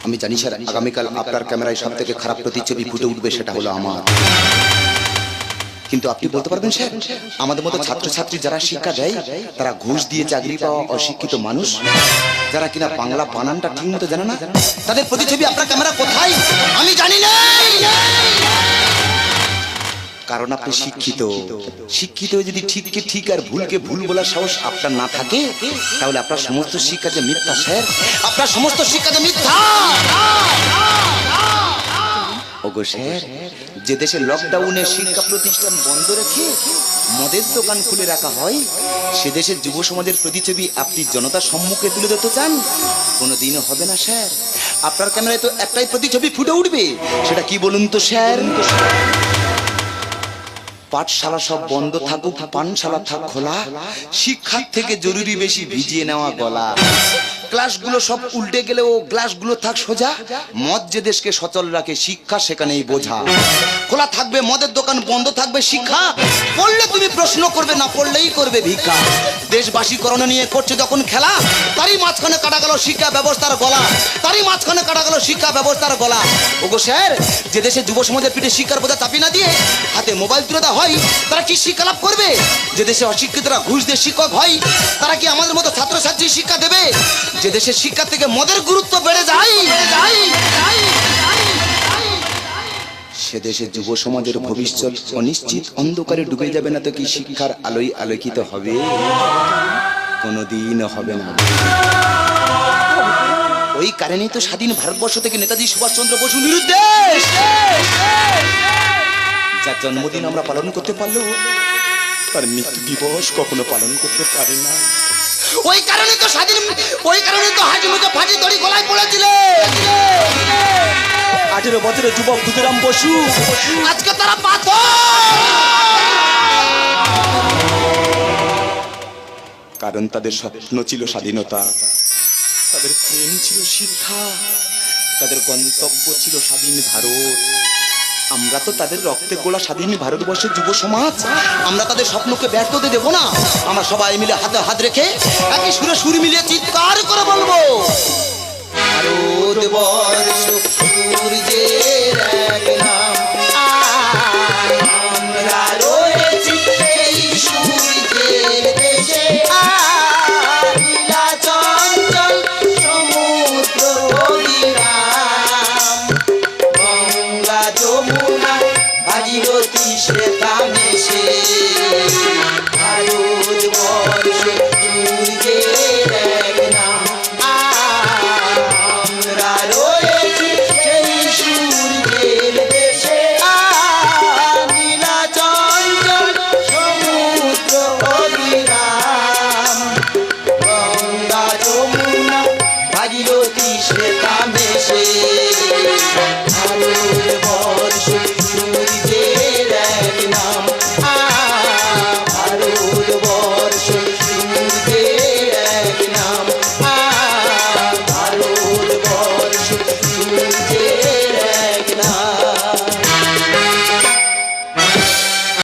আমি জানি স্যার আগামীকাল আপনার ক্যামেরায় সব থেকে খারাপ প্রতিচ্ছবি ফুটে উঠবে, সেটা হলো আমার। কিন্তু আপনি বলতে পারবেন স্যার, আমাদের মতো ছাত্রছাত্রী যারা শিক্ষা দেয় তারা ঘুষ দিয়ে চাকরি পাওয়া অশিক্ষিত মানুষ, যারা কিনা বাংলা বানানটা ঠিক মতো জানে না, তাদের প্রতিচ্ছবি আপনার ক্যামেরা কোথায় আমি জানি না। কারণ আপনি শিক্ষিত। শিক্ষিত যদি ঠিককে ঠিক আর ভুলকে ভুল বলার সাহস আপনার না থাকে, তাহলে আপনার সমস্ত শিক্ষা যে মিথ্যা স্যার, আপনার সমস্ত শিক্ষা যে মিথ্যা। ওগো স্যার, যে দেশে লকডাউনে শিক্ষা প্রতিষ্ঠান বন্ধ রেখে মদের দোকান খুলে রাখা হয়, সে দেশের যুব সমাজের প্রতিচ্ছবি আপনি জনতার সম্মুখে তুলে ধরতে চান? কোনোদিনও হবে না স্যার। আপনার ক্যামেরায় তো একটাই প্রতিচ্ছবি ফুটে উঠবে, সেটা কি বলুন তো স্যার? পাঠশালা সব বন্ধ থাকুক, পানশালা থাক খোলা, শিক্ষার থেকে জরুরি বেশি ভিজিয়ে নেওয়া গলা। ক্লাসগুলো সব উল্টে গেলেও গ্লাসগুলো থাক সোজা, মদ যে দেশকে সচল রাখে শিক্ষা সেখানেই বোঝা। খোলা থাকবে মদের দোকান, বন্ধ থাকবে শিক্ষা। পড়লে তুমি প্রশ্ন করবে, না পড়লেই করবে ভিক্ষা। দেশবাসী করোনা নিয়ে করছে যখন খেলা, তারই মাঝখানে কাটা গেল শিক্ষা ব্যবস্থার গলা, তারই মাঝখানে কাটা গেল শিক্ষা ব্যবস্থার গলা। ওগো স্যার, যে দেশে যুব সমাজের পিঠে শিক্ষার বোঝা চাপিয়ে না দিয়ে হাতে মোবাইল তুলে দেওয়া হয়, তারা কি শিক্ষা লাভ করবে? যে দেশে অশিক্ষিতরা ঘুষ দিয়ে শিক্ষক হয়, তারা কি আমাদের মতো ছাত্রছাত্রী শিক্ষা দেবে? যে দেশে শিক্ষা থেকে মদের গুরুত্ব বেড়ে যায়, সে দেশে যুব সমাজের ভবিষ্যৎ অনিশ্চিত অন্ধকারে ডুবে যাবে না তো কি শিক্ষার আলোয় আলোকিত হবে? কোনোদিন হবে না। ওই কারণেই তো স্বাধীন ভারতবর্ষ থেকে নেতাজি সুভাষচন্দ্র বসু নিরুদ্দেশ, যার জন্মদিন আমরা পালন করতে পারলেও তার মৃত্যু দিবস কখনো পালন করতে পারি না। ওই কারণে তো হাজি মুখে ফাঁসি দড়ি গলায় পড়েছিল 18 বছরের যুবক ক্ষুদিরাম বসু। আজকে তারা পাথর। কারণ তাদের স্বপ্ন ছিল স্বাধীনতা, তাদের প্রেম ছিল শিক্ষা, তাদের গন্তব্য ছিল স্বাধীন ভারত। আমরা তো তাদের রক্তে গোলা স্বাধীন ভারতবর্ষের যুব সমাজ, আমরা তাদের স্বপ্নকে ব্যর্থ হতে দেবো না। আমরা সবাই মিলে হাতে হাত রেখে একই সুরে সুর মিলিয়ে চিৎকার করে বলবো, ভারতবর্ষ সূর্যের এক নাম।